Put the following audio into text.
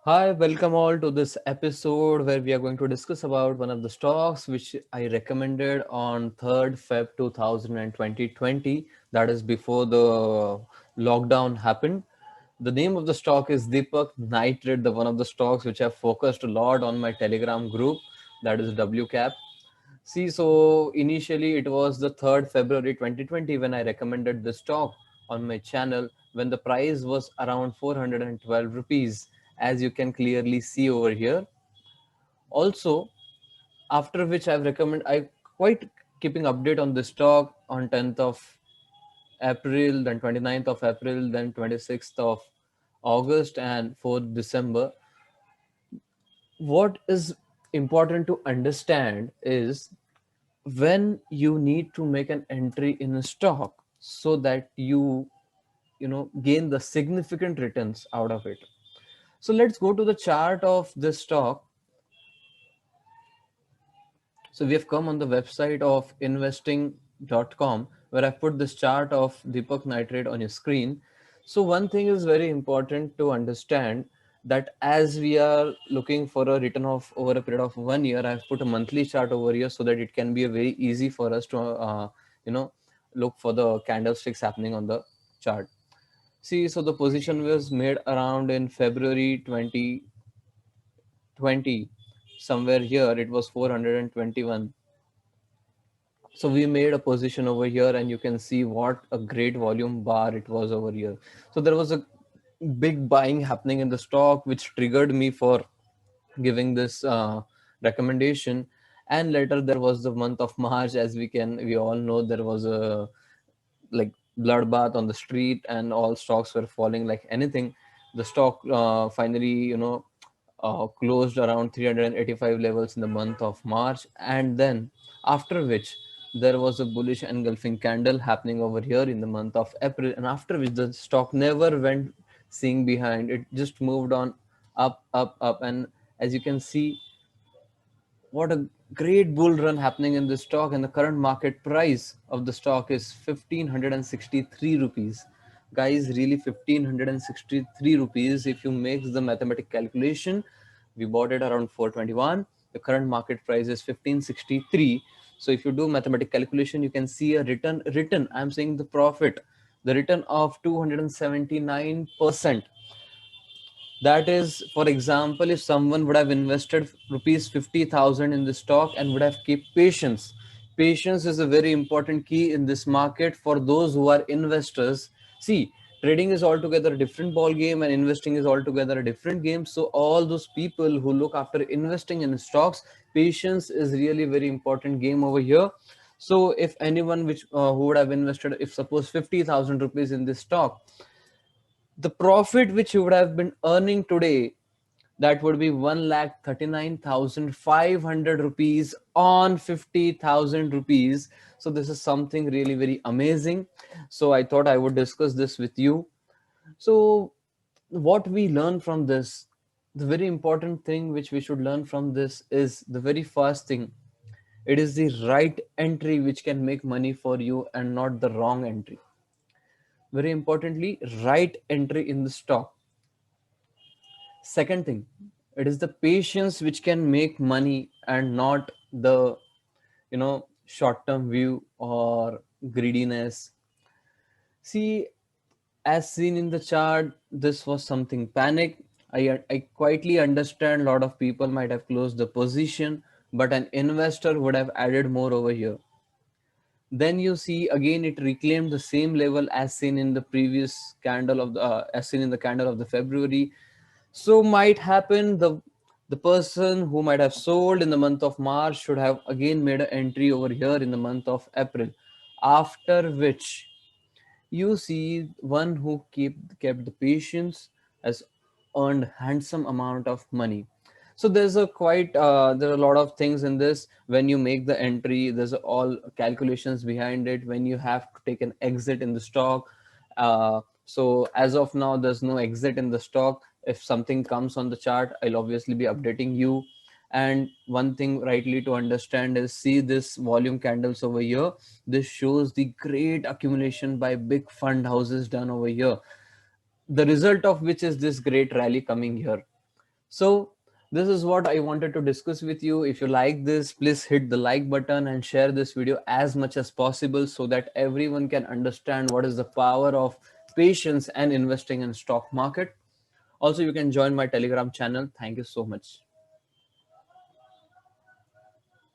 Hi, welcome all to this episode where we are going to discuss about one of the stocks which I recommended on 3rd Feb 2020. That is before the lockdown happened. The name of the stock is Deepak Nitrate, the one of the stocks which I've focused a lot on my Telegram group, that is WCAP. See, so initially it was the 3rd February 2020 when I recommended this stock on my channel when the price was around 412 rupees, as you can clearly see over here. Also, after which I quite keeping update on this stock on 10th of April, then 29th of April, then 26th of August and 4th December. What is important to understand is when you need to make an entry in a stock so that you gain the significant returns out of it. So let's go to the chart of this stock. So we have come on the website of investing.com where I've put this chart of Deepak Nitrate on your screen. So one thing is very important to understand that as we are looking for a return of over a period of 1 year, I've put a monthly chart over here so that it can be a very easy for us to you know look for the candlesticks happening on the chart. See, so the position was made around in February 2020, somewhere here it was 421. So we made a position over here and you can see what a great volume bar it was over here. So there was a big buying happening in the stock which triggered me for giving this recommendation. And later there was the month of March, as we all know, there was a like bloodbath on the street and all stocks were falling like anything. The stock finally closed around 385 levels in the month of March, and then after which there was a bullish engulfing candle happening over here in the month of April, and after which the stock never went seeing behind. It just moved on up, up, up, and as you can see, what a great bull run happening in this stock, and the current market price of the stock is 1563 rupees. Guys, really 1563 rupees. If you make the mathematic calculation, we bought it around 421. The current market price is 1563. So if you do mathematic calculation, you can see a return, I'm saying the profit, the return of 279%. That is, for example, if someone would have invested rupees 50,000 in the stock and would have kept patience. Patience is a very important key in this market for those who are investors. See, trading is altogether a different ball game and investing is altogether a different game. So all those people who look after investing in stocks, patience is really very important game over here. So if anyone who would have invested, if suppose 50,000 rupees in this stock, the profit which you would have been earning today, that would be 1,39,500 rupees on 50,000 rupees. So this is something really very amazing. So I thought I would discuss this with you. So what we learn from this, the very important thing which we should learn from this is the very first thing. It is the right entry which can make money for you and not the wrong entry. Very importantly, right entry in the stock. Second thing, it is the patience which can make money and not the short term view or greediness. See, as seen in the chart, this was something panic. I quietly understand a lot of people might have closed the position, but an investor would have added more over here. Then you see again it reclaimed the same level as seen in the previous candle of the as seen in the candle of the February. So might happen the person who might have sold in the month of March should have again made an entry over here in the month of April, after which you see one who kept the patience has earned handsome amount of money. So there's a quite there are a lot of things in this. When you make the entry, there's all calculations behind it. When you have to take an exit in the stock, so as of now there's no exit in the stock. If something comes on the chart, I'll obviously be updating you. And one thing rightly to understand is, see this volume candles over here. This shows the great accumulation by big fund houses done over here, the result of which is this great rally coming here. So this is what I wanted to discuss with you. If you like this, please hit the like button and share this video as much as possible so that everyone can understand what is the power of patience and investing in stock market. Also, you can join my Telegram channel. Thank you so much.